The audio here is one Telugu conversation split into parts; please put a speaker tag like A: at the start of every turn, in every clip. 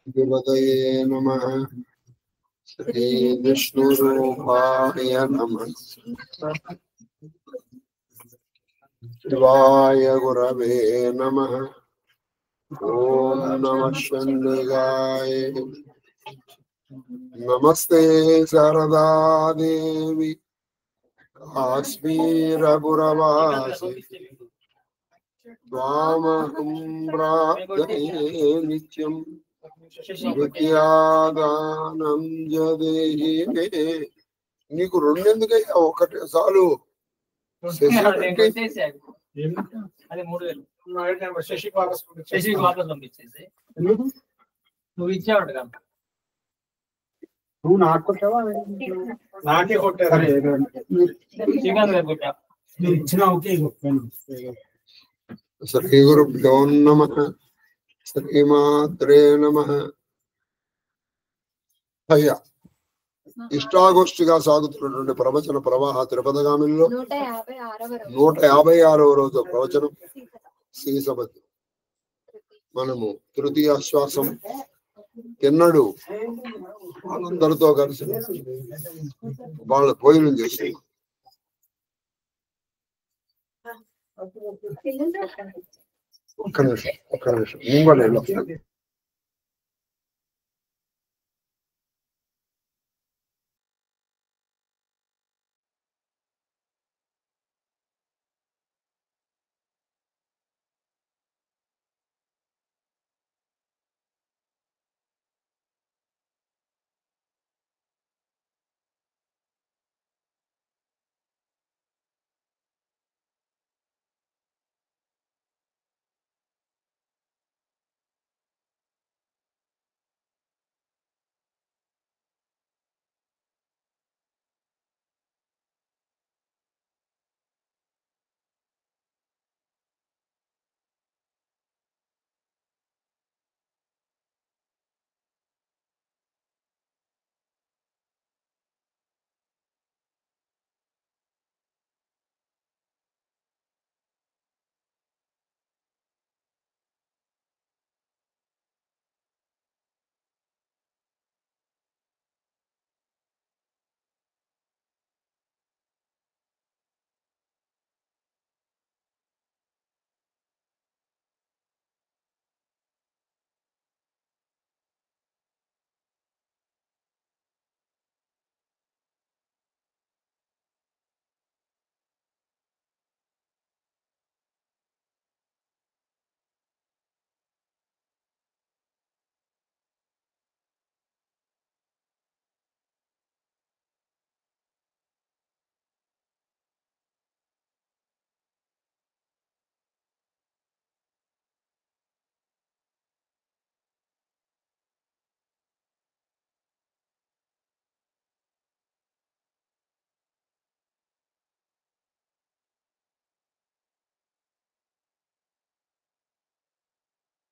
A: श्रीपतये नमः। श्री विष्णुरूपाय नमः। शिवाय गुरवे नमः। ओम नमः शंभुगाय। नमस्ते शारदा देवी काश्मीरपुरवासी त्वामहं प्रार्थये नित्यं विद्यादानं जदेहि मे। నీకు రెండెందుకయ్యా ఒకటి చాలు.
B: శశి వాపస్ పంపించేసి నువ్వు ఇచ్చావు కదా.
C: నువ్వు నాకు కొట్టావా? నాకే కొట్టారు. నువ్వు ఇచ్చిన ఓకే.
A: శ్రీ గురుభ్యో నమః. శ్రీమాత్రే నమః. అయ్యా, ఇష్టాగోష్ఠిగా సాగుతున్నటువంటి ప్రవచన ప్రవాహ త్రిపదగామిలో 156వ రోజు ప్రవచనం శ్రీసభతి. మనము తృతీయ ఆశ్వాసం ఎన్నడూ అందరితో కలిసి వాళ్ళ భోజనం చేసి ఒక్క నిమిషం ముంగళ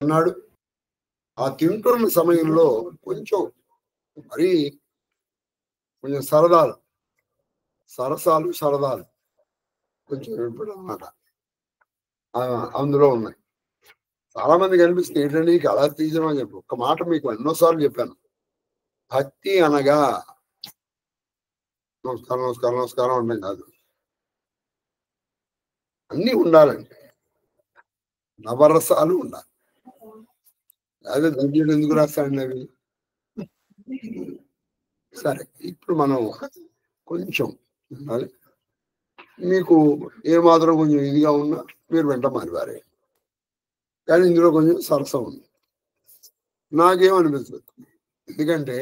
A: అన్నాడు. ఆ తింటున్న సమయంలో కొంచెం మరి కొంచెం సరసాలు కొంచెం అన్నమాట అందులో ఉన్నాయి. చాలా మంది కనిపిస్తుంది. ఏంటంటే నీకు అలా తీసినా చెప్పు. ఒక మాట మీకు ఎన్నోసార్లు చెప్పాను. భక్తి అనగా నమస్కారం అనడం కాదు, అన్నీ ఉండాలండి. నవరసాలు ఉండాలి. అదే దగ్గర ఎందుకు రాస్తాండి అవి. సరే, ఇప్పుడు మనం కొంచెం మీకు ఏమాత్రం కొంచెం ఇదిగా ఉన్నా మీరు వెంట మారివారే. కానీ ఇందులో కొంచెం సరసం ఉంది. నాకేమనిపిస్తుంది, ఎందుకంటే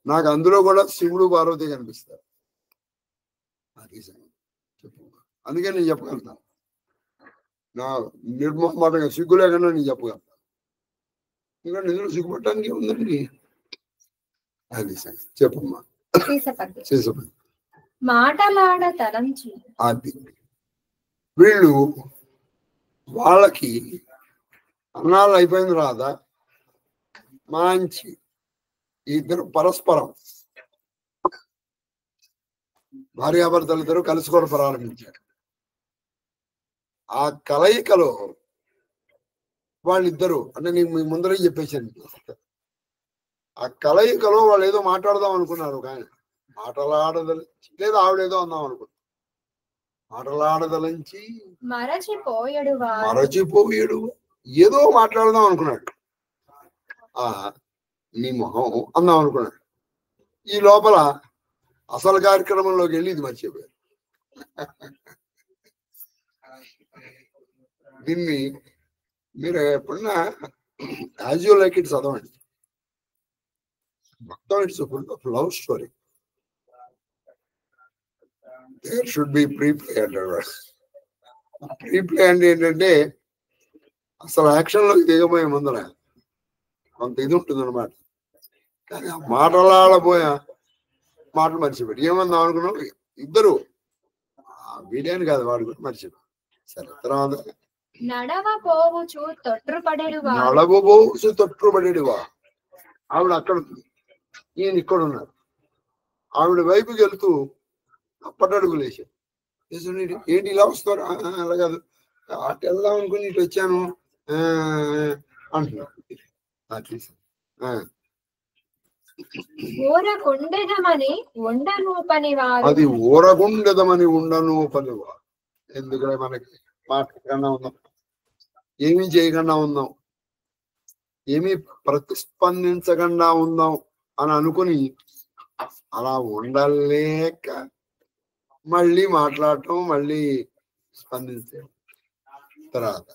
A: నాకు అందులో కూడా శివుడు పార్వతి కనిపిస్తారు. అందుకే నేను చెప్పగలుగుతాను. నా నిర్మోహమాటంగా సిగ్గు లేకుండా నేను చెప్పగలుగుతాను. ఎందుకంటే ఇందులో సిగ్గుపడటానికి ఉందండి. అది చెప్పమ్మా. అది వీళ్ళు వాళ్ళకి అన్నాలు అయిపోయింది రాదా, మంచి ఇద్దరు పరస్పరం భార్యాభర్తలు ఇద్దరు కలుసుకోవడం ప్రారంభించారు. ఆ కలయికలో వాళ్ళిద్దరూ అంటే నేను మీ ముందరే చెప్పేసాను, ఆ కలయికలో వాళ్ళు ఏదో మాట్లాడదాం అనుకున్నారు కానీ మాటలాడదలించి లేదా ఆవిడేదో అందాం అనుకున్నారు. మాటలాడదలించి మరచిపోయాడు ఏదో మాట్లాడదాం అనుకున్నాడు. నీ మొహం అందాం అనుకున్నాడు. ఈ లోపల అసలు కార్యక్రమంలోకి వెళ్ళి ఇది మర్చిపోయారు. దీన్ని మీరు ఎప్పుడన్నా యాజ్ యూ లైక్ ఇట్ చదవండి. మొత్తం it's full of love story. There should be preplay అంటారు. ప్రీప్లే అంటే ఏంటంటే అసలు యాక్షన్లోకి దిగబోయే ముందర కొంత ఇది ఉంటుంది అనమాట. కానీ ఆ మాటలాడబోయా మాటలు మర్చిపోయాడు. ఏమన్నా అనుకున్నాం ఇద్దరు వీడియోని కాదు వాడు కూడా మర్చిపోయాడు. సరే తర్వాత
D: నడవబోవుచు
A: తొట్టుపడేడువా ఆవిడ అక్కడ ఉంది, ఈయన ఇక్కడ ఉన్నారు. ఆవిడ వైపుకి వెళ్తూ అప్పటడుగులు వేసాడు. ఏంటి ఇలా వస్తారు? అలా కాదు, అటు వెళ్దాం అనుకుని ఇటు వచ్చాను అంటున్నాడు. అది ఊరగుండెదమని ఉండను పనివా. ఎందుకంటే మనకి మాట్లాడకుండా ఉందాం, ఏమీ చేయకుండా ఉందాం, ఏమీ ప్రతిస్పందించకుండా ఉందాం అని అనుకుని అలా ఉండలేక మళ్ళీ మాట్లాడటం, మళ్ళీ స్పందించే తర్వాత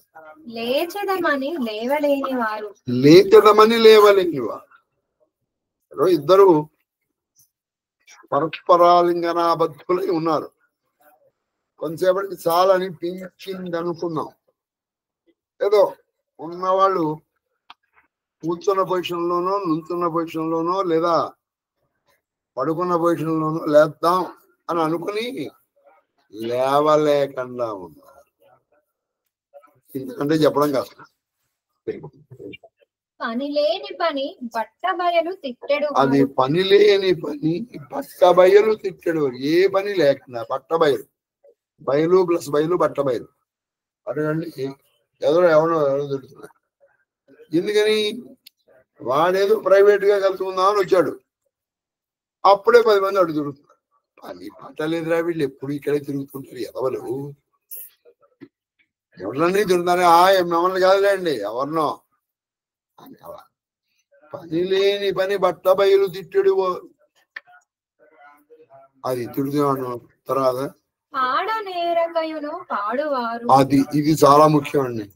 D: లేచదమని లేవలేని వారు
A: ఇద్దరు పరస్పరాలింగనాబద్ధులై ఉన్నారు. కొంతసేపటికి చాలా అనిపించింది అనుకున్నాం. ఏదో ఉన్నవాళ్ళు కూర్చున్న పొజిషన్లోనో, నుంచున్న పొజిషన్లోనో, లేదా పడుకున్న పొజిషన్లోనో లేద్దాం అని అనుకుని లేవలేకుండా ఉన్నారు. ఎందుకంటే చెప్పడం కష్టం.
D: పని లేని పని బట్టబయలు తిట్టెడు.
A: అది పని లేని పని బట్టబయలు తిట్టెడు. ఏ పని లేకుండా బట్టబయలు, బయలు ప్లస్ బయలు బట్టబయలు. అడగండి ఎవరో తిడుతున్నారు. ఎందుకని? వాడేదో ప్రైవేట్ గా కలుసుకుందామని వచ్చాడు. అప్పుడే 10 మంది అడు తిరుగుతున్నారు. పని పట్టలేదురా వీళ్ళు ఎప్పుడు ఇక్కడే తిరుగుతుంటారు ఎదవలు. ఎవరినన్నీ తిరుగుతానే మిమ్మల్ని కాదులేండి ఎవరినో అని. అలా పని లేని పని బట్ట బయలు తిట్టడు. అది తిడుతున్నాను. తర్వాత ఇది చాలా ముఖ్యం అండి.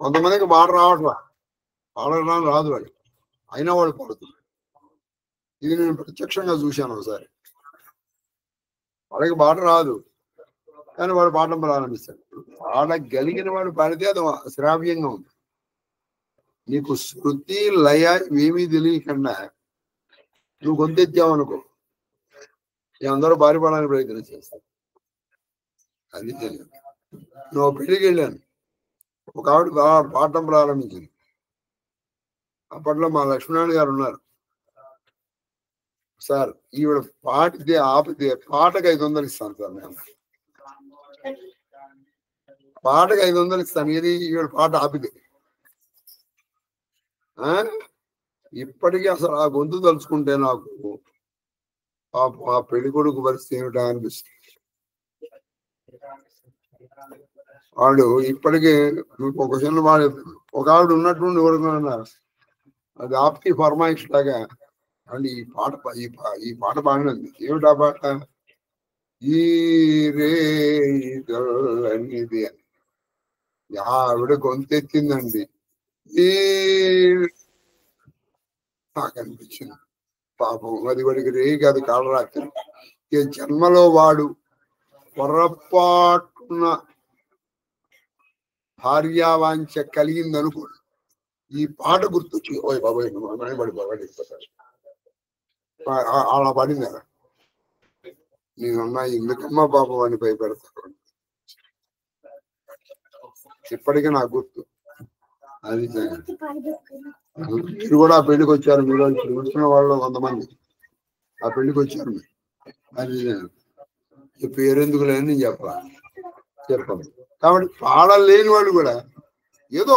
A: కొంతమందికి పాట పాడడం రాదు వాడు, అయినా వాడు పాడుతుంది. ఇది నేను ప్రత్యక్షంగా చూశాను ఒకసారి. వాడికి పాట రాదు కానీ వాడు పాడడం ప్రారంభిస్తాడు. పాడగలిగిన వాడు పాడితే అది శ్రావ్యంగా ఉంది. నీకు శృతి లయ ఏమీ తెలియకుండా నువ్వు గొంతెత్తావనుకో, అందరూ పారిపోవడానికి ప్రయత్నం చేస్తారు. అది తెలియదు. నువ్వు పెళ్లికి వెళ్ళాను, ఒక ఆవిడ పాడటం ప్రారంభించింది. అప్పట్లో మా లక్ష్మీనారాయణ గారు ఉన్నారు. సార్ ఈవిడ పాటితే ఆపితే పాటకు 500 ఇస్తాను సార్. నేను పాటకు 500 ఇస్తాను, ఇది ఈవిడ పాట ఆపితే. ఇప్పటికీ అసలు ఆ గొంతు తలుచుకుంటే నాకు ఆ పెళ్లి కొడుకు పరిస్థితి ఏమిటా అనిపిస్తుంది. వాడు ఇప్పటికీ ఒక చిన్న వాడు ఒక ఆవిడ ఉన్నట్టుండి కొడుకున్నారు. అది ఆప్కి ఫర్మాయిష్ లాగా అండి ఈ పాట పాడినది. ఏమిటా పాట? ఈ రే అనేది అని ఆవిడ గొంతెత్తిందండి. నాకు అనిపించింది పాపం అది వాడికి రే కాదు కాలరాత్రి. ఈ జన్మలో వాడు పొరపాటున భార్యావాంఛ కలిగింది అనుకోడు, ఈ పాట గుర్తొచ్చి ఓయ్ బాబాయ్ పడిపోతాడు. అలా పడింది. నేనున్నా ఎందుకమ్మా పాపం అని భయపెడతాడు. ఇప్పటికీ నాకు గుర్తు. అది మీరు కూడా ఆ పెళ్లికి వచ్చారు. మీరు చూసిన వాళ్ళు కొంతమంది ఆ పెళ్లికి వచ్చారు. అది పేరెందుకు లేని నేను చెప్పాను. కాబట్టి పాడలేని వాళ్ళు కూడా ఏదో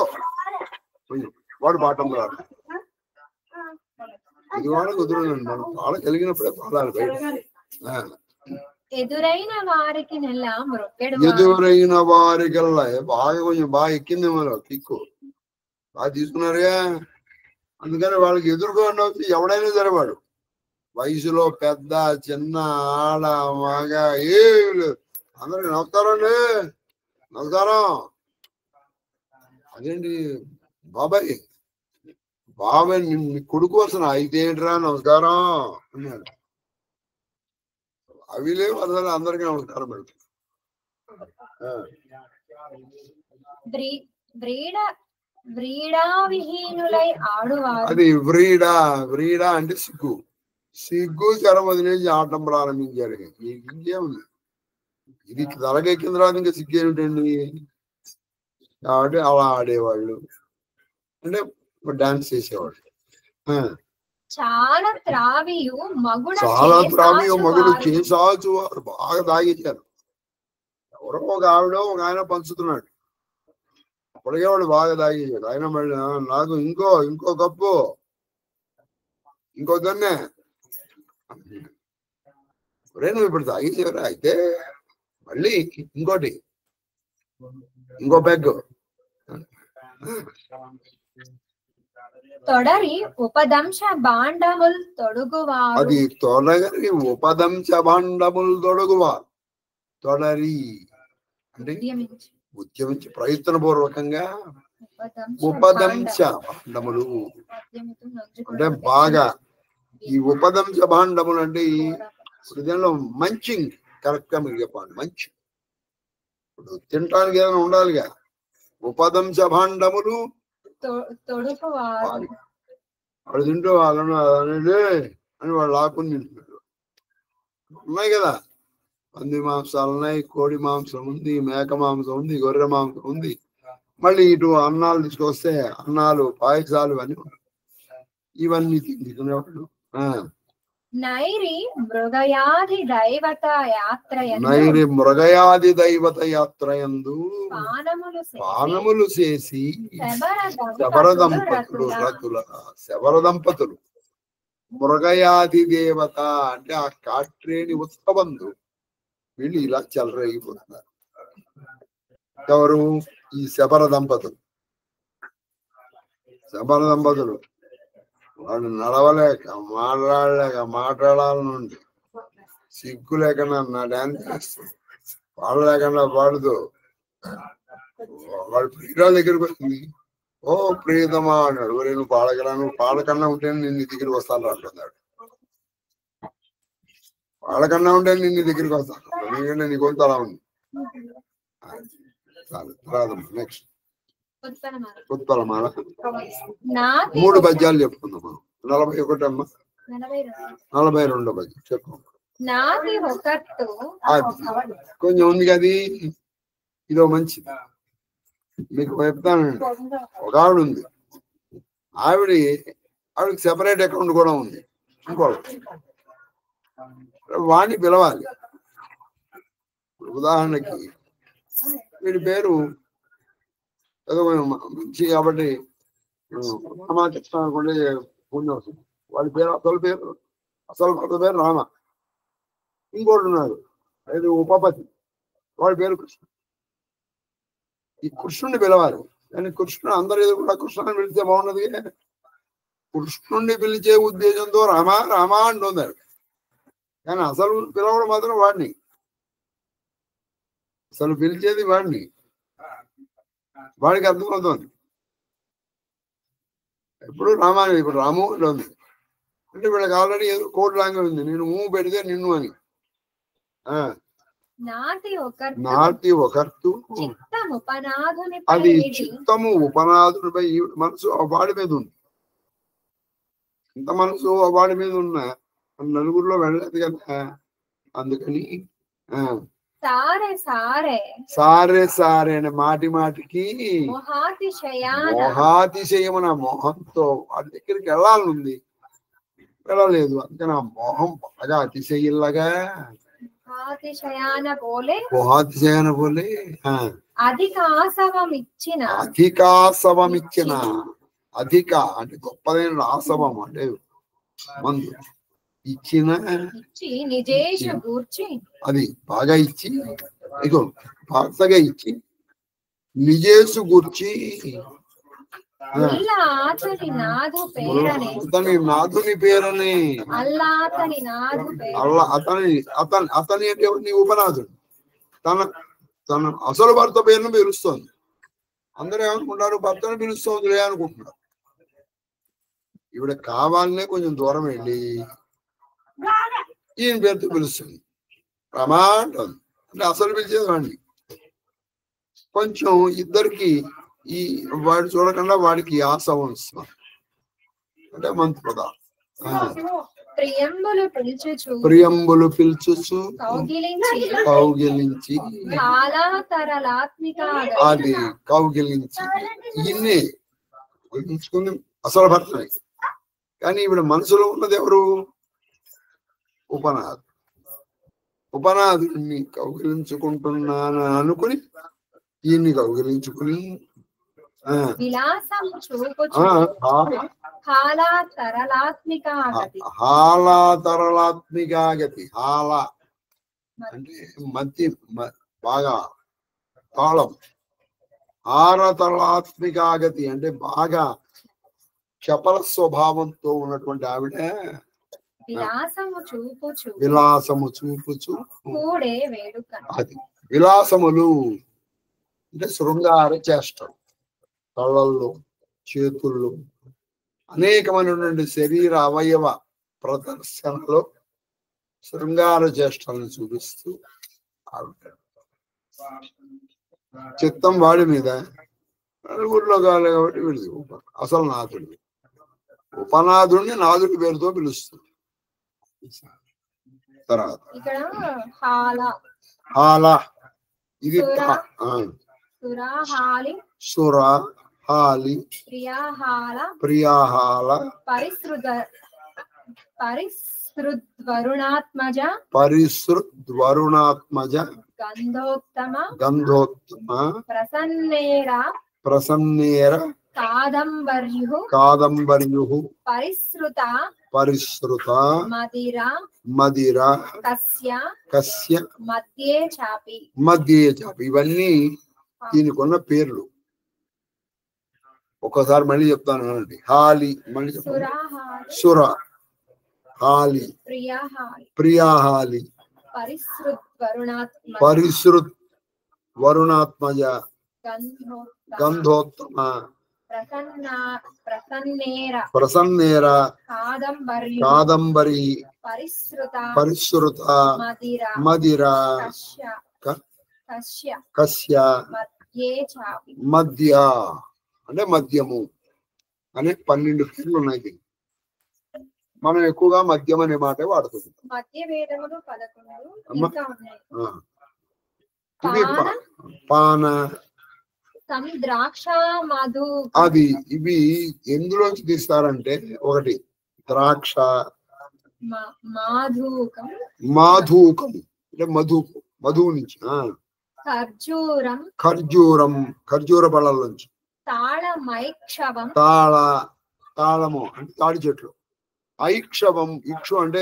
A: వాడు పాఠం రాడు. ఎదువాడ కుదురునండి మనం పాల కలిగినప్పుడే పాడాలి బయట.
D: ఎదురైన వారికి నెల మృక్కెడు
A: ఎదురైన వారికల్లా బాగా కొంచెం బాగా ఎక్కింది మనం కిక్కు బాగా తీసుకున్నారుగా. అందుకని వాళ్ళకి ఎదుర్కొని వచ్చి ఎవడైనా సరేవాడు వయసులో పెద్ద చిన్న ఆడ మగ ఏమి లేదు. అందరికి నమస్కారం అండి, నమస్కారం. అదేంటి బాబాయ్ బాబాయ్ నీ కొడుకు వస్తున్నా అయితే ఏంట్రా నమస్కారం అన్నాడు. అవి లేవు అసలు అందరికీ నమస్కారం పెడతారు.
D: వ్రీడావిహీనులై ఆడువారు.
A: అది వ్రీడా వ్రీడా అంటే సిగ్గు. సిగ్గు చెర వదిలేసి ఆడటం ప్రారంభించారు. ఇంకేముంది ఇది తలకెక్కిన తర్వాత ఇంకా సిగ్గు ఏమిటండి. కాబట్టి అలా ఆడేవాళ్ళు అంటే డాన్స్ చేసేవాళ్ళు.
D: చాలా త్రావియు మగుడు
A: చేసాచు వారు బాగా తాగించారు. ఎవరో ఒక ఆవిడ ఒక ఆయన పంచుతున్నాడు. అప్పటికే వాడు బాగా తాగేసాడు. ఆయన మళ్ళీ నాకు ఇంకో కప్పు ఇంకో దన్నే నువ్వు ఇప్పుడు తాగేసేవరా అయితే మళ్ళీ ఇంకోటి ఇంకో పెగ్.
D: తొడరి ఉపదంశ భాండముల్ తొడుగువారు.
A: అది తొడగరి ఉపదంశ భాండములు తొడుగువారు. తొడరి అంటే ఉద్యమించి ప్రయత్నపూర్వకంగా ఉపదంశ భాండములు అంటే బాగా ఈ ఉపదంశ భాండములు అంటే ఇప్పుడు దీనిలో మంచింగ్ కరెక్ట్ గా మీరు చెప్పండి. మంచి ఇప్పుడు తినటానికి ఏదైనా ఉండాలిగా. ఉపదంశ భాండములు
D: తొడుగువారు.
A: వాడు తింటూ వాళ్ళను అనేది అని వాళ్ళు లాక్కుని తింటున్నారు. ఉన్నాయి కదా పంది మాంసాలు ఉన్నాయి, కోడి మాంసం ఉంది, మేక మాంసం ఉంది, గొర్రె మాంసం ఉంది. మళ్ళీ ఇటు అన్నాలు తీసుకొస్తే అన్నాలు పాయసాలు ఇవన్నీ తినేవాళ్ళు.
D: నైరి మృగయాది దైవత
A: యాత్రయందు పానములు చేసి శబర దంపతులు మృగయాది దేవత అంటే ఆ కాట్రేని ఉత్సవందు వీళ్ళు ఇలా చెలరేగిపోతున్నారు. ఎవరు? ఈ శబర దంపతులు. వాడు నడవలేక మాట్లాడాలనుండి సిగ్గు లేకుండా నా డాన్స్ చేస్తుంది. పాడు లేకుండా పాడుతూ వాడు ప్రియురాల దగ్గరికి వచ్చింది. ఓ ప్రియతమా అన్నాడు. ఒరే నువ్వు పాడగల, నువ్వు పాడకన్నా ఉంటే నిన్ను దగ్గరికి వస్తాను అంటున్నాడు. పాడకన్నా ఉంటే నిన్ను దగ్గరికి వస్తాను, ఎందుకంటే నీ కొంత అలా ఉంది. నెక్స్ట్ ఉత్పలమాల 3 పద్యాలు చెప్పుకుందాం మనం. 41 అమ్మా 42 పద్యం చెప్పు. కొంచెం ఉంది కదా ఇదో మంచిది మీకు చెప్తానండి. ఒక ఆవిడ ఉంది. ఆవిడకి సెపరేట్ అకౌంట్ కూడా ఉంది. వాణ్ణి పిలవాలి. ఉదాహరణకి వీడి పేరు ఏదో మంచి కాబట్టి రామకృష్ణ అనుకోండి. వాడి పేరు అసలు పేరు రామ. ఇంకోటి ఉన్నారు అది ఉపపతి, వాడి పేరు కృష్ణ. ఈ కృష్ణుడిని పిలవాలి. కానీ కృష్ణుడు అందరి కూడా కృష్ణుని పిలిస్తే బాగున్నది. కృష్ణుడిని పిలిచే ఉద్దేశంతో రామ రామ అంటున్నారు. కానీ అసలు పిలవడం మాత్రం వాడిని. అసలు పిలిచేది వాడిని. వాడికి అర్థమవుతుంది. ఇప్పుడు రామాని ఇప్పుడు రాము అని ఉంది అంటే వీళ్ళకి ఆల్రెడీ ఏదో కోడ్ లాంగ్వేజ్ ఉంది. నేను పెడితే నిన్ను అని. నాటి ఒకర్తు అది చిత్తము ఉపనాథునిపై మనసు వాడి మీద ఉంది. ఇంత మనసు వాడి మీద ఉన్న నలుగురిలో వెళ్ళలేదు కదా. అందుకని సారే సారే అని మాటికి మోహాతిశయమున మోహంతో వాడి దగ్గరికి వెళ్ళాలనుంది, వెళ్ళలేదు. అందుకని ఆ మోహం బాగా అతిశయిల్లగా మోహాతిశయాన పోలే అధికాసవం ఇచ్చిన అధిక అంటే గొప్పదైన ఆసవం అంటే మందు ఇచ్చిన
D: ఇచ్చి నిజేషు గూర్చి
A: అది బాగా ఇచ్చి ఇగో భర్తగా ఇచ్చి నిజేసు గూర్చి
D: ఉల్ల అతని నాదు పేరని
A: అతని నాథుని పేరని
D: అల్లా అతని నాదు
A: అల్లా అతని అంటే నీ ఉపనాథుడు తన అసలు భర్త పేరును పిలుస్తోంది. అందరూ ఏమనుకుంటారు భర్తను పిలుస్తోందిలే అనుకుంటున్నారు. ఇవిడ కావాలనే కొంచెం దూరం వెళ్ళి ఈయన పేరుతో పిలుస్తుంది. రమా అంటుంది. అంటే అసలు పిలిచేది వాడిని. కొంచెం ఇద్దరికి ఈ వాడు చూడకుండా వాడికి ఆసవం ఇస్తాం అంటే మంతు పదార్థం. ప్రియంబులు పిలుచుచు కౌగిలించి అది కౌగిలించి ఇన్ని ఊహించుకుని అసలు భర్తనే. కానీ ఇప్పుడు మనసులో ఉన్నది ఎవరు? ఉపనాథుడిని కౌగిలించుకుంటున్నాను అనుకుని ఈయన్ని కౌగిలించుకుని హాలాతరలాత్మికాగతి. హాల అంటే మధ్య బాగా తాళం. హారతరలాత్మికాగతి అంటే బాగా చపల స్వభావంతో ఉన్నటువంటి ఆవిడ విలాసము చూపుచు అది విలాసములు అంటే శృంగార చేష్టలు. కళ్ళల్లో చేతుల్లో అనేకమైనటువంటి శరీర అవయవ ప్రదర్శనలో శృంగార చేష్టలను చూపిస్తూ ఆవిడ చిత్తం వాడి మీద ఊర్లో కాలే కాబట్టి వీడిది అసలు నాథుడి. ఉపనాథుడిని నాథుడి పేరుతో పిలుస్తుంది. తర్వాత హాల ఇది సురహాలి ప్రియాహాల పరిసృద్వరుణాత్మజ గంధోత్తమ ప్రసన్నేర కాదంబర్యు పరిసృత మదిర కస్య మధ్యే చాపి. ఇవన్నీ దీనికి ఉన్న పేర్లు. ఒక్కసారి మళ్ళీ చెప్తాను అనండి. హాలి మళ్ళీ చెప్తాను. సుర హాలి ప్రియాహాలి పరిసృత్ వరుణాత్మజ గంధోత్తమ ప్రసన్నేర కాదంబరి పరిసృత మదిర కస్య మధ్య అంటే మద్యము అనే 12 పేర్లు ఉన్నాయి. మనం ఎక్కువగా మద్యం అనే మాట వాడుతుంది. ఇది పాన అది ఇవి ఎందులోంచి తీస్తారంటే ఒకటి ద్రాక్ష మాధూకం అంటే మధువు నుంచి ఖర్జూర పళ్ళ నుంచి తాళము అంటే తాడి చెట్లు ఐక్షవం ఇక్షు అంటే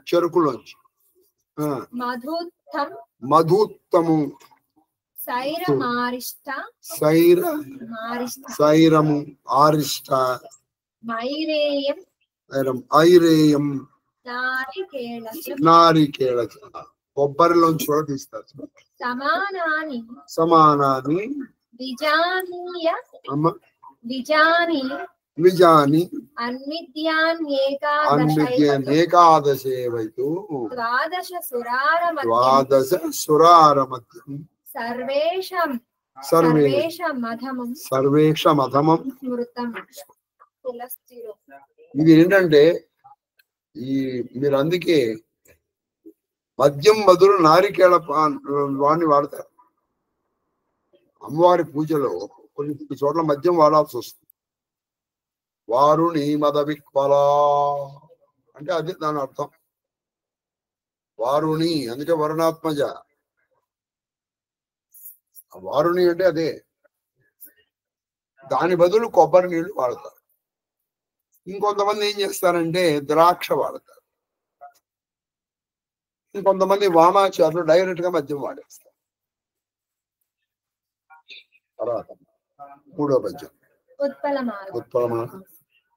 A: చెరుకులోంచి మధుత్తము సైరము ఆరిష్ట ఐరేయం నారికేళ కొబ్బరిలోంచి కూడా తీస్తారు. సమానాన్ని విజాని అన్విద్యాన్యేకాదశే వైతు ద్వాదశ సురార మధ్యం సర్వేషమధమం. ఇది ఏంటంటే మీరు అందుకే మద్యం బదులు నారికేళ వాడిని వాడతారు. అమ్మవారి పూజలో కొన్ని చోట్ల మద్యం వాడాల్సి వస్తుంది. వారుణి మద విక్వలా అంటే అదే దాని అర్థం. వారుణి అందుకే వరుణాత్మజ. వారుణి అంటే అదే. దాని బదులు కొబ్బరి నీళ్లు వాడతారు. ఇంకొంతమంది ఏం చేస్తారంటే ద్రాక్ష వాడతారు. ఇంకొంతమంది వామాచారులు డైరెక్ట్ గా మద్యం వాడేస్తారు. తర్వాత 3వ పద్యం ఉత్పలమాన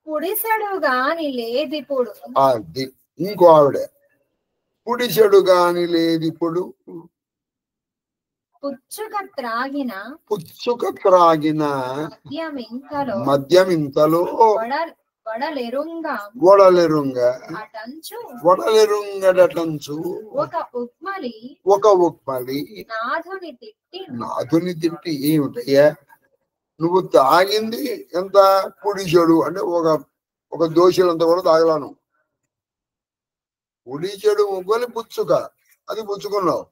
D: పుడిసెడు గాని లేదిప్పుడు.
A: అది ఇంకో ఆవిడ పుడిసెడు గాని లేదిప్పుడు.
D: పుచ్చుక త్రాగిన
A: మద్యమింతలో వడలెరుంగడటంచు ఒక ఉక్మలి నాథుని తిట్టి ఏమిటయ్యా నువ్వు తాగింది ఎంత పుడిచెడు అంటే ఒక దోషులంతా కూడా తాగలాను. పుడిచెడు ముగ్గులు పుచ్చుక అది పుచ్చుకున్నావు.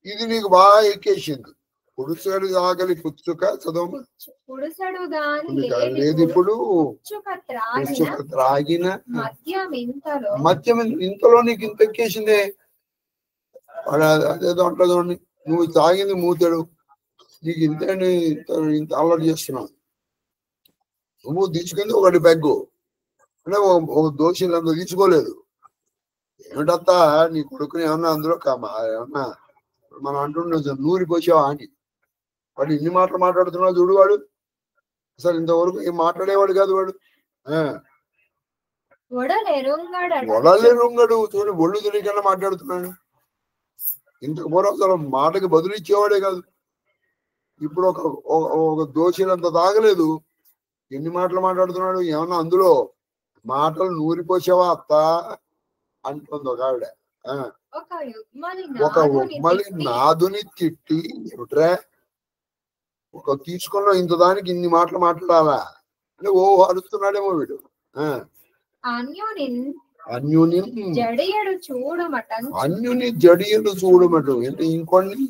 A: ఇది నీకు బాగా ఎక్కేసింది. పుడుసడు ఆకలి పుచ్చుక చదువు లేదు. ఇప్పుడు పుచ్చుక త్రాగిన మద్యం ఇంతలో నీకు ఇంత ఎక్కేసిందే. అదేదో అంటదో నువ్వు తాగింది మూతడు నీకు ఇంత అల్లరి చేస్తున్నావు. నువ్వు తీసుకుంది ఒకటి పెగ్గు అంటే ఒక దోషులంతా తీసుకోలేదు. ఏమిటత్తా నీ కొడుకుని ఏమన్నా అందులో ఏమన్నా మనం అంటుండే నూరి పోసావా అని. వాడు ఇన్ని మాటలు మాట్లాడుతున్నావు చూడు. వాడు అసలు ఇంతవరకు ఏం మాట్లాడేవాడు కాదు. వాడు వడలెరుంగడు చూడు. ఒళ్ళు తెలియకుండా మాట్లాడుతున్నాడు. ఇంతకు పూర్వం అసలు మాటకి బదులు ఇచ్చేవాడే కాదు. ఇప్పుడు ఒక దోషులంతా తాగలేదు. ఎన్ని మాటలు మాట్లాడుతున్నాడు. ఏమన్నా అందులో మాటలు నూరిపోసావా అత్త అంటుంది ఒక ఆవిడ. ఒక ఉమ్మలి నాదుని తిట్టి ఏమిట్రా తీసుకున్న ఇంత దానికి ఇన్ని మాటలు మాట్లాడాలా అంటే అరుస్తున్నాడేమో వీడు. అన్యుని జడియడు చూడమటు అంటే ఇంకొన్ని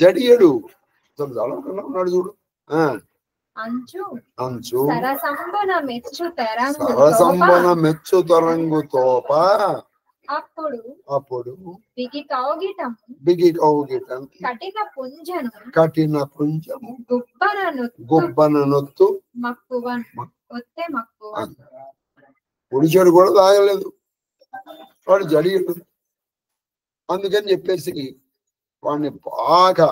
A: జడియడు ఉన్నాడు చూడు. అంచు సరసంబన మెచ్చు తరంగు తోప అప్పుడు బిగి కౌగిటం కఠిన పుంజము గుబ్బన నొత్తు పుడిచెడు కూడా తాగలేదు. వాడు జడియడు. అందుకని చెప్పేసి వాడిని బాగా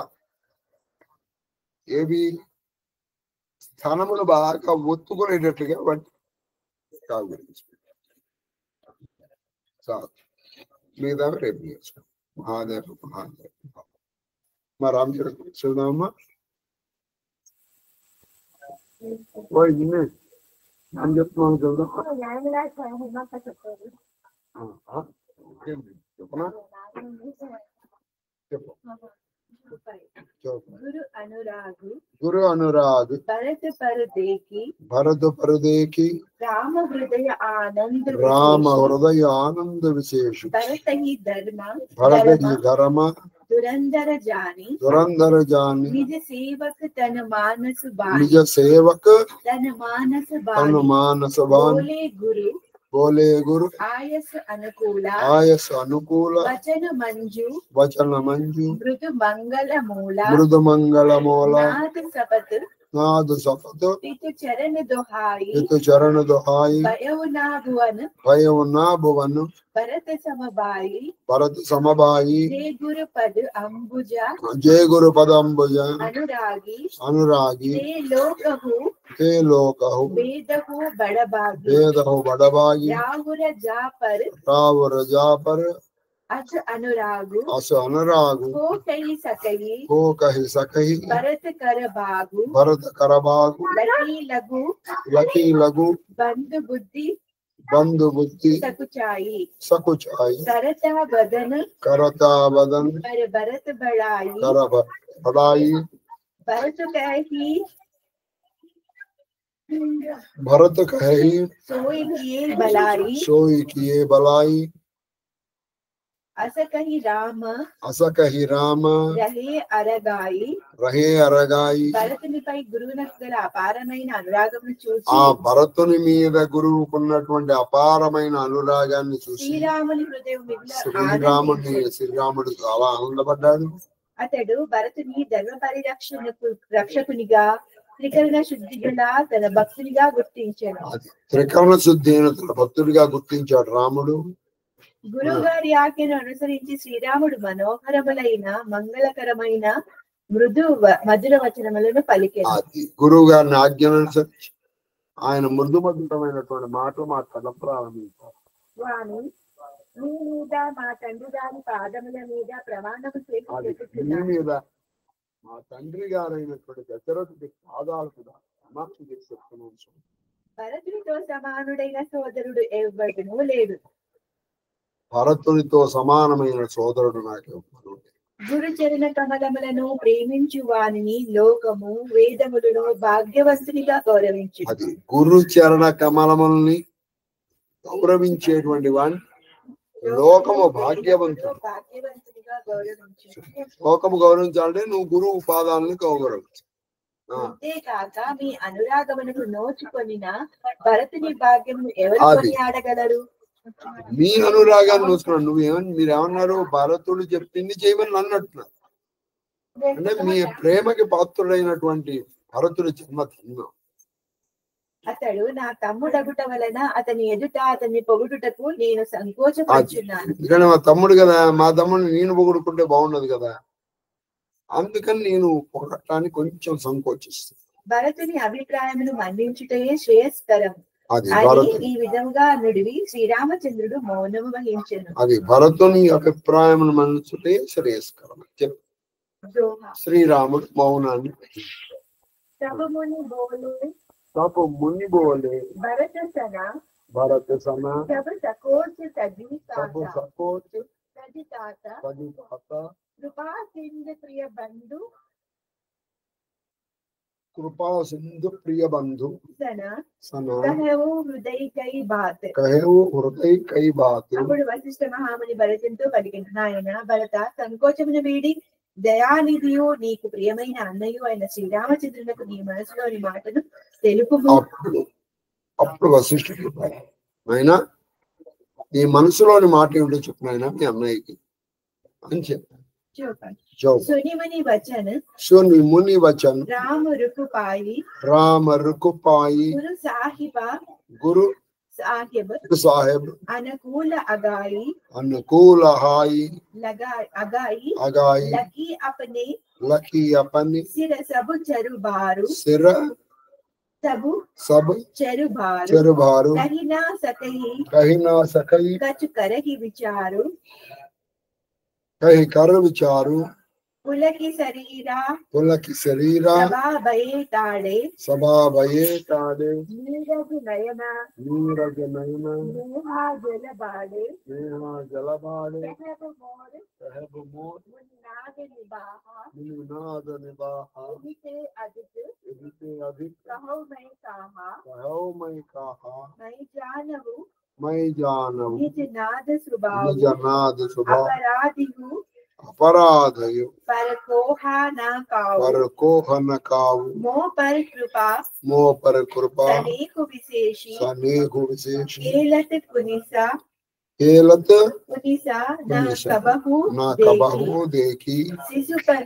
A: ఏవి స్థానములు బాగా ఒత్తుకునేటట్లుగా వాడిని కాగురించి మిగతా రేపు చేసుకో. మహాదేవ్ మా రామచంద్ర చూద్దామమ్మా. అని చెప్తున్నాను చూద్దాం. చెప్పనా చెప్పు. గురు అనురాగ్ భరత పరదేకి రామ హృదయ ఆనంద విశేష భరత హి ధర్మ దురంధర జాని నిజ సేవక్ తన మానస బాని बोले गुरु आयस अनुकूल वचन मंजु मृदु मंगल मूला नाद सपत पितु चरण दोहाई भयउ ना भुवन भरत समबाई जय गुरु पद अंबुज अनुरागी ते लोकहु वेदहु बड़बागी रावुर जापर अस अनुरागु को कही सकही भरत कर बागु लकी लगु बंधु बुद्धि सकुचाई करता बदन भरत बढ़ाई भरत कही सोई किए बलाई अस कही राम रहे अरगाई భరతునిపై గురువునకు గల అపారమైన అనురాగమును చూసి ఆ భరతుని మీద గురువుకున్నటువంటి అపారమైన అనురాగాన్ని చూసి శ్రీరాముడు చాలా ఆనందపడ్డాడు. అతడు భరతుని ధర్మ రక్షకునిగా
E: త్రికరణ శుద్ధిగా తన భక్తుడిగా గుర్తించాడు.
A: అది త్రికరణ శుద్ధి అయిన తన భక్తుడిగా గుర్తించాడు రాముడు.
E: గురువు గారి ఆజ్ఞను అనుసరించి శ్రీరాముడు మనోహరములైన మంగళకరమైన మధుర వచనములను పలికాడు.
A: అది గురువు గారిని ఆజ్ఞను అనుసరించి ఆయన మృదు మధురమైనటువంటి మాటలు మాట్లాడడం ప్రారంభించారు.
E: వాని మీ మీద మా తండ్రి గారి పాదముల మీద ప్రమాణము చేసి
A: అది మీ
E: చెప్పుచున్నాను.
A: మీద మా తండ్రి గారైనటువంటి దశరథుడి పాదాలు కూడా సమాప్తి చేసి చెప్తున్నాను.
E: భరతుడితో సమానుడైన సోదరుడు ఎవ్వడునూ లేడు.
A: భరతునితో సమానమైన సోదరుడు నాకు ఎవ్వరు లేరు.
E: గురు చరణ కమలములను ప్రేమించు వానిని లోకము వేదములను భాగ్యవంతునిగా గౌరవించు.
A: అది గురు చరణ కమలముల్ని గౌరవించేటువంటి వాడిని లోకము భాగ్యవంతుడు.
E: భాగ్యవంతునిగా గౌరవించు.
A: లోకము గౌరవించాలంటే నువ్వు గురువు పాదాలను గౌరవించు.
E: అంతేకాక మీ అనురాగమునకు నోచుకొనిన భరతుని భాగ్యము ఎవరు
A: అది.
E: కొనియాడగలరు?
A: మీ అనురాగాన్ని చూసుకున్నాడు. మీరేమన్నారు? భరతుడు చెప్పింది చేయమని నన్ను అంటున్నారు. అంటే మీ ప్రేమకి పాత్రుడైనటువంటి భరతుడి జన్మధన్యం.
E: అతడు నా తమ్ముడగుట వలన అతని ఎదుట అతన్ని పొగుడుటకు నేను సంకోచపడుచున్నాను.
A: ఎందుకంటే మా తమ్ముడు కదా, మా తమ్ముడిని నేను పొగుడుకుంటే బాగుండదు కదా, అందుకని నేను పొగడటానికి కొంచెం సంకోచిస్తాను.
E: భరతుని అభిప్రాయమును మన్నించుటే శ్రేయస్కరం
A: అది
E: అని
A: భరతుని
E: ఈ విధంగా నుడివి శ్రీరామచంద్రుడు మౌనము వహించెను.
A: అది భరతుని అభిప్రాయం మనసుటే శ్రేయస్కరం చెప్పు. శ్రీరాముడు మౌనాన్ని
E: తపముని బోలు
A: తపు ముని బోలే
E: భరత సన
A: భరత సమ
E: తప సకోచ తది
A: తపు
E: తాత
A: సకోచ
E: తది తాత
A: పది తాత
E: కృపా సింధు ప్రియ బంధు
A: కృపా సింధు ప్రియ బంధు
E: సన
A: సన
E: కహవు హృదయ కై బాత్.
A: కహవు హృదయ కై బాత్.
E: అప్పుడు వశిష్ఠ మహాముని భరతంతో పలికిన, నాయన భరత, సంకోచమును వీడి దయానిధియు నీకు ప్రియమైన అన్నయ్య అయిన శ్రీరామచంద్రులకు నీ మనసులోని మాటను తెలుపుము.
A: అప్పుడు వశిష్ఠుడు చెప్పాడు, ఆయన నీ మనసులోని మాట ఏమిటో చెప్పిన మీ అన్నయ్యకి అని చెప్పాను.
E: సునిముని వచన్
A: సుని ముని వచన్
E: రామ రుకుపాయి
A: రామ రుకుపాయి
E: గురు సాహిబ
A: గురు
E: సాహిబ్
A: సాహెబ్
E: అనుకూల అగాయి
A: అనుకూల హాయి
E: అగాయి
A: అగాయి
E: లకి అపనే
A: లకి अपनी
E: సిర సబు చరుబారు
A: सिर
E: సబు
A: सब
E: చరుబారు
A: चरभारु
E: కహినా సకయి
A: कहीं ना सकई
E: కచు కరహి విచారు
A: कहीं कर विचारु
E: పులకి శరీరా
A: पुलक शरीरा
E: సభా భయే తాడే
A: सभा भये ताड़े
E: నీరజు నయన
A: नीरज नयन
E: నేహా జలబాడే
A: नेहा जलभाड़े
E: సహబ మోర్
A: सहब मोर
E: మున్నాగ నిబాహా
A: निनाद निबाहा
E: ఎదితే అదిత్
A: इनसे अधिक
E: కహౌ మై కాహా
A: कहो मैं कहा
E: మై జానవు
A: मैं जानू
E: నిజ నాద సుబావు
A: निज नाद सुबह
E: అపరాధియు
A: अपराधयु
E: पर कोहा ना काऊ
A: पर कोह न काऊ
E: मो पर कृपा
A: मोह पर कृपा
E: सनेक विशेषी
A: सनेह विशेषी
E: केलत कुनिसा
A: केलत
E: कुनिसा ना
A: कुनिसा,
E: कबहु
A: न
E: देखी
A: कबहु देखी
E: शिशुपन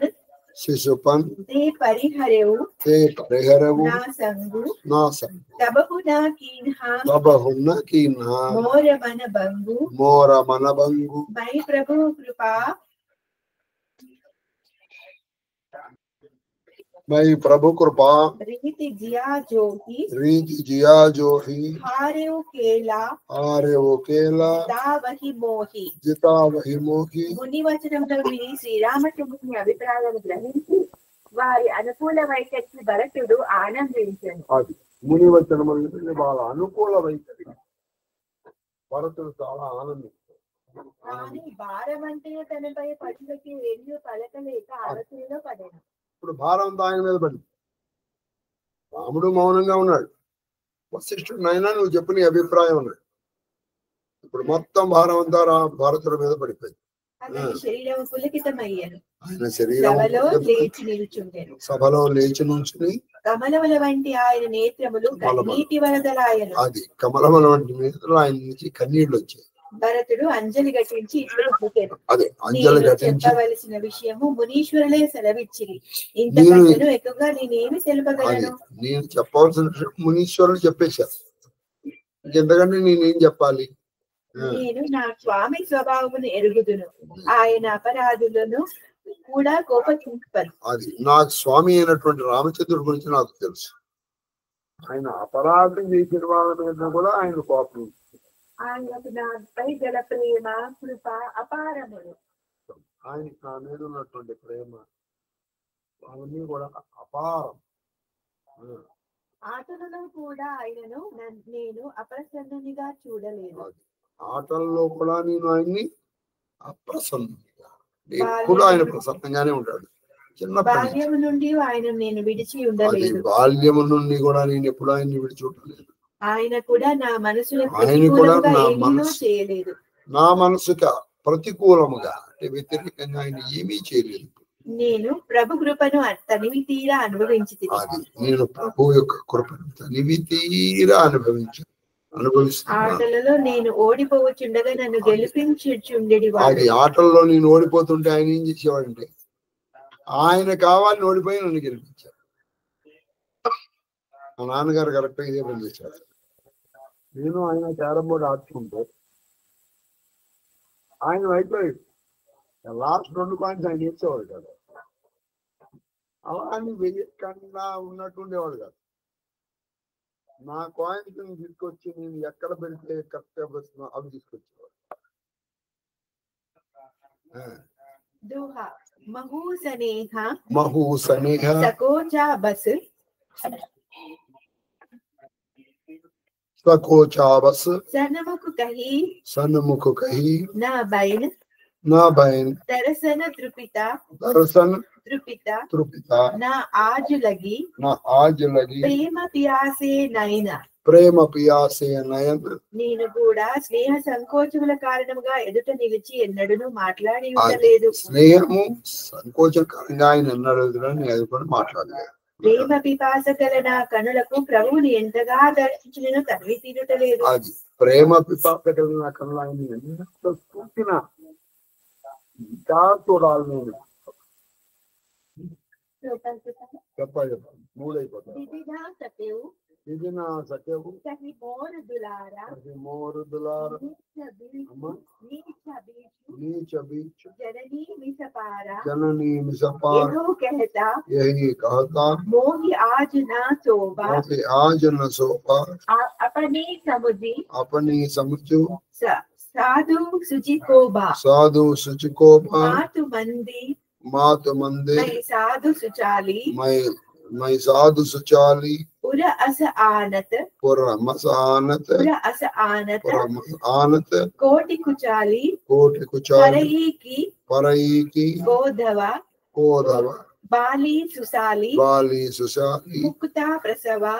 A: शिशुपन
E: ते परिहरेउ
A: ते परिहरवु
E: ना संगु
A: ना संग
E: तबहु ना कीन्हा
A: तबहु न कीन्हा
E: मोर मन बंगु
A: मोर मन बंगु
E: मई प्रभु कृपा
A: मई प्रभु कृपा
E: रीति जिया जोही
A: रीति जिया जो ही
E: हारेउ केला
A: आरे वो केला
E: दा वही मोही
A: जिता वही मोही
E: ముని వచనంలో విని శ్రీరామచంద్రుని అభిప్రాయాలను గ్రహించి వారి అనుకూల వైఖరికి భరతుడు ఆనందించను.
A: అది ముని వచనం వాళ్ళ అనుకూల వైఖరి భరతుడు చాలా ఆనందిస్తాడు.
E: కానీ భారమంటే తనపై పట్టులకి వెళ్ళి పలకలేక ఆలోచనలో పడాను.
A: ఇప్పుడు భారం అంతా ఆయన మీద పడింది. రాముడు మౌనంగా ఉన్నాడు. వశిష్ఠుడు నాయనా నువ్వు చెప్పు నీ అభిప్రాయం ఉన్నాడు. ఇప్పుడు మొత్తం భారం అంతా భారతుడి మీద పడిపోయింది.
E: అతని శరీరం పులకితమయ్యాను.
A: ఆయన శరీరం
E: సభలో లేచి నిలుచుండెను.
A: సభలో లేచి నుంచుని
E: కమలముల వంటి ఆయన నేత్రములు నీటి వరదలాయను.
A: అది కమలమల వంటి మీద ఆయన నుంచి కన్నీళ్లు వచ్చాయి.
E: భరతుడు అంజలి ఘటించి ఇట్లు పలికెను.
A: అదే అంజలి
E: నేను
A: ఘటించి
E: చెప్పవలసిన విషయము మునీశ్వరులే సెలవిచ్చిరి. ఇంతకంటేను ఎక్కువగా నేనేమి
A: అది
E: తెలుపగలను?
A: నేను చెప్పవలసిన విషయం మునీశ్వరులు చెప్పేశారు. ఇంకెంతకంటే నేనేం చెప్పాలి?
E: నేను నా స్వామి స్వభావమును ఎరుగుదును. ఆయన అపరాధులను కూడా కోపగింపరు.
A: అది నాకు స్వామి అయినటువంటి రామచంద్రుడి గురించి నాకు తెలుసు. ఆయన అపరాధం చేసిన వాళ్ళ మీద కూడా ఆయన కోపం.
E: ఆయనకు నాపై గల ప్రేమ కృప అపారములు.
A: ఆయనకి నా మీద ఉన్నటువంటి ప్రేమ అవన్నీ కూడా అపారం.
E: ఆటలలో కూడా ఆయనను నేను అప్రసన్నునిగా చూడలేదు.
A: ఆటల్లో కూడా నేను ఆయన్ని అప్రసన్నునిగా, ఎప్పుడు ఆయన ప్రసన్నంగానే ఉంటాడు.
E: బాల్యము నుండి ఆయన నేను విడిచి ఉండలేదు.
A: బాల్యము నుండి కూడా నేను ఎప్పుడు ఆయన్ని విడిచి ఉండలేదు.
E: ఆయన కూడా నా మనసులో
A: ఆయన కూడా
E: చేయలేదు.
A: నా మనసుక ప్రతికూలముగా అంటే వ్యతిరేకంగా ఆయన ఏమీ చేయలేదు.
E: నేను ప్రభు కృపను తనివి తీరా అనుభవించి
A: నేను ప్రభు యొక్క కృపను తనివి తీరా
E: ఆటలలో నేను ఓడిపోవచ్చుండగా నన్ను గెలిపించుండేది.
A: అది ఆటల్లో నేను ఓడిపోతుంటే ఆయన ఏం చేసేవాడంటే ఆయన కావాలని ఓడిపోయి నన్ను గెలిపించారు. మా నాన్నగారు కరెక్ట్గా ఇదే పని చేశారు. నేను ఆయన క్యారమ్ బోర్డు ఆడుతుంటే ఆయన అయిపోయాడు. లాస్ట్ 2 కాయిన్స్ ఆయన వేసేవాడు కాదు. అలా అని వెయ్యకుండా ఉన్నట్టుండేవాడు కాదు. నా కాయిన్స్ తీసుకొచ్చి నేను ఎక్కడ పెడితే కరెక్ట్గా వస్తున్నా అవి తీసుకొచ్చేవాడు. మహూసనేహ
E: సకోచా బస్
A: सकोचाबस
E: सन्मुख कही
A: ना बैन
E: दरसन द्रुपिता ना आज लगी प्रेम पियासे नयन నేను కూడా స్నేహ సంకోచముల కారణముగా ఎదుట నిలిచి ఎన్నడూ మాట్లాడి ఉండలేదు.
A: స్నేహము సంకోచం కారణంగా ఆయన ఎన్నడూ మాట్లాడలేదు.
E: ప్రేమ పిపాస గల నా కనులకు ప్రభువుని ఎంతగా దర్శించినను తనివి తీరుటలేదు.
A: అది ప్రేమ పిపాస గల నా కనులు ఆయన ఎంత చూసినా ఇంకా చూడాలి. నేను చెప్పాలి 3 అయిపోతాయి. ఇది నా సత్యవు మోరు దులారా नीच बीच जननी मिसपार यही कहता
E: मोहि आज न शोभा अपने समझो साधु शुचि को मातु मंदी मैं साधु सुचाली पुर अस आनत कोटि कुचाली परई की गोधवा बाली सुसाली मुक्ता प्रसवा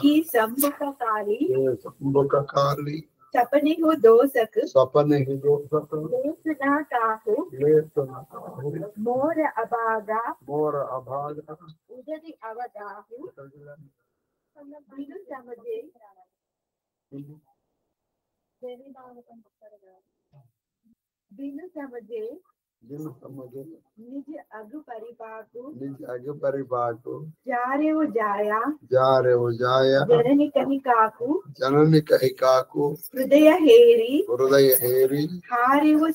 E: की संबुककाली सपने हो दोसक लेसना काहु मोर अभागा उदरि अवगाहु बिनु समझे निज अगु परिपाकु जारे हो जाया जननी कही काकु हृदय हेरी हारे हो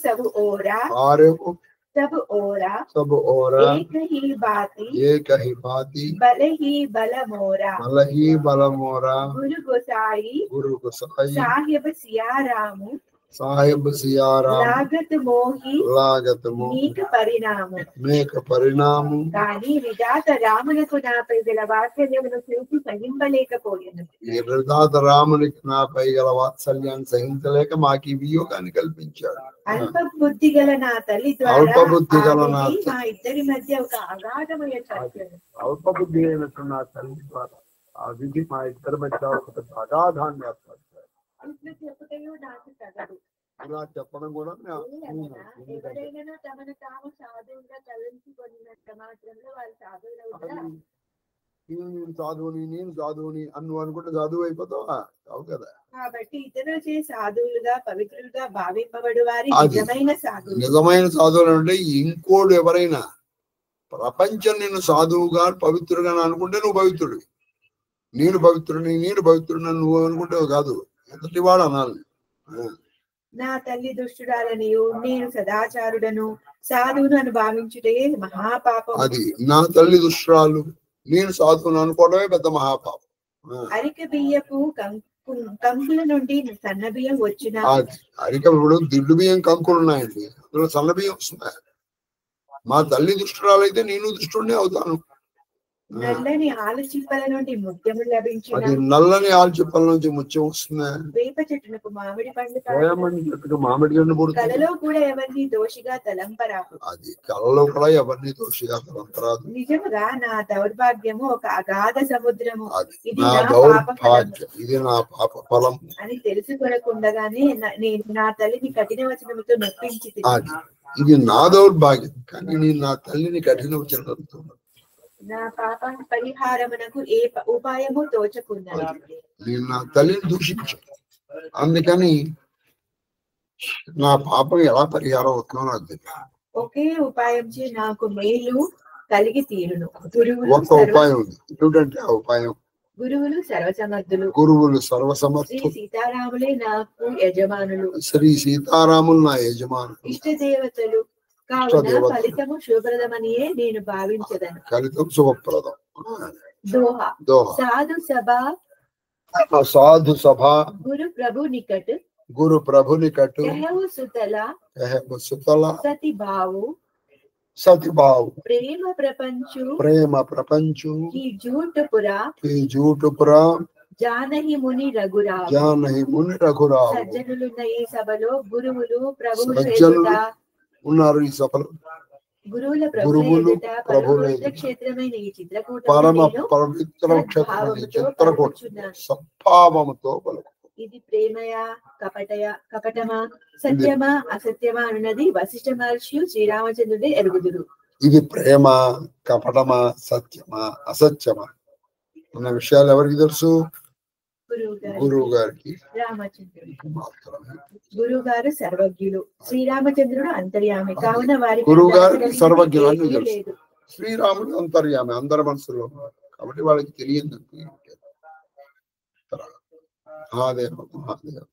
E: सब ओरा एक ही बाती बल ही बल मोरा गुरु गोसाई साहिब सियाराम लागत मोही मेक परिणाम కానీ విధాత రామునకు నాపై గల వాత్సల్యమును చూసి సహింపలేకపోయెను.
A: విధాత రామునికి నాపై గల వాత్సల్యాన్ని సహించలేక మాకు ఈ వియోగాన్ని కల్పించాడు.
E: అల్ప బుద్ధి గల నా తల్లి ద్వారా మా ఇద్దరి మధ్య ఒక అగాధమైన చర్చను
A: అల్ప బుద్ధి అయినట్టు నా తల్లి ద్వారా ఆ విధి మా ఇద్దరి మధ్య ఒక అగాధాన్ని ఏర్పరిచాడు.
E: చెప్పుటయో నాకు తగదు.
A: ఇలా చెప్పడం కూడా
E: ఎవరైనా తమను తాము సాధువుగా తలంచుకున్నట్ట మాత్రంలో వాళ్ళు సాధువులు
A: నేను సాధువుని అన్ను అనుకుంటే సాధువు అయిపోతావా? కావు కదా.
E: కాబట్టి ఇతరులచే సాధువులుగా పవిత్రులుగా భావింపబడు వారి
A: అది.
E: నిజమైన సాధువులు.
A: నిజమైన సాధువులు అంటే ఇంకోడు ఎవరైనా ప్రపంచం నిన్ను సాధువుగా పవిత్రుడుగా అనుకుంటే నువ్వు పవిత్రుడు. నేను పవిత్రుడిని నువ్వు అనుకుంటే కాదు, ఎదుటి వాడు అనాలి.
E: నా తల్లి దుష్టురాలనియు నేను సదాచారుడను సాధువును అని భావించుటే మహాపాపం.
A: అది నా తల్లి దుష్టురాలు, నేను సాధువును అనుకోవడమే పెద్ద మహాపాపం.
E: అరిక బియ్యపు కంకుల నుండి సన్న బియ్యం వచ్చిన
A: అరిక ఇప్పుడు దిడ్డు బియ్యం కంకులు ఉన్నాయండి, అందులో సన్న బియ్యం వస్తున్నాయి. మా తల్లి దుష్టురాలైతే నేను దుష్టుడినే అవుతాను.
E: నల్లని ఆలుచిప్పల నుండి ముత్యము లభించిన
A: అది నల్లని ఆల్చిప్పల నుంచి ముత్యం వస్తుంది.
E: వేప చెట్టునకు మామిడి పండు
A: మామిడి పండు పుడుతుంది.
E: కలలో కూడా ఎవరిని దోషిగా తలంపరాదు.
A: అది కలలో కూడా ఎవరిని దోషిగా తలంపరాదు.
E: నిజముగా నా దౌర్భాగ్యము ఒక అగాధ సముద్రము, ఇది
A: నా
E: నా
A: దౌర్భాగ్యం, ఇది నా పాప ఫలం
E: అని తెలుసుకొనకుండగానే నేను నా తల్లిని కఠిన వచనముతో నొప్పించి
A: అది ఇది నా దౌర్భాగ్యం, కానీ నేను నా తల్లిని కఠిన వచనంతో
E: నా పాప పరిహారమునకు ఏ ఉపాయము తోచకున్నది.
A: నేను నా తల్లిని దూషించాను, అందుకని నా పాపం ఎలా పరిహారం అవుతుందో నాకు తెలియదు.
E: ఒకే ఉపాయం చే నాకు మేలు కలిగి తీరును.
A: ఒక్క ఉపాయం ఉంది, ఏంటంటే ఆ ఉపాయం
E: గురువులు సర్వసమర్థులు,
A: గురువులు
E: శ్రీ
A: సర్వసమర్థులు,
E: సీతారాములే నాకు యజమానులు,
A: శ్రీ సీతారాములు నా యజమానులు,
E: ఇష్ట దేవతలు కావున ఫలితము శుభప్రదమనియే నేను భావించదను.
A: ఫలితం శుభప్రదం.
E: దోహ సాధు
A: సభ
E: గురు ప్రభు నికట్
A: గురు ప్రభు నికట్
E: సుతల
A: సతిభావు
E: ప్రేమ ప్రపంచు
A: ఈ
E: జూటుపురా
A: జానహి ముని రఘురావు
E: సజ్జనులున్న ఈ సభలో గురువులు ప్రభు
A: ఉన్నారు. ఈ సభలో
E: గురువులు
A: ప్రభువులు
E: క్షేత్రమైన ఈ చిత్రకూట
A: పరమ పవిత్ర చిత్రకూట సద్భావముతో పలుకు.
E: ఇది ప్రేమయా కపటమా సత్యమా అసత్యమా అన్నది వశిష్ఠ మహర్షి శ్రీరామచంద్రుడే ఎరుగుదురు.
A: ఇది ప్రేమ కపటమా సత్యమా అసత్యమా అన్న విషయాలు ఎవరికి తెలుసు? గురువు గారికి,
E: రామచంద్రుడికి
A: మాత్రమే.
E: గురువు గారు సర్వజ్ఞులు, శ్రీరామచంద్రుడు అంతర్యామి కావున వారి
A: గురువు గారికి సర్వజ్ఞులు అని తెలుసు, శ్రీరాముడు అంతర్యామి అందరి మనసులో ఉన్నారు కాబట్టి వాళ్ళకి తెలియదు. మహాదేవ మహాదేవ.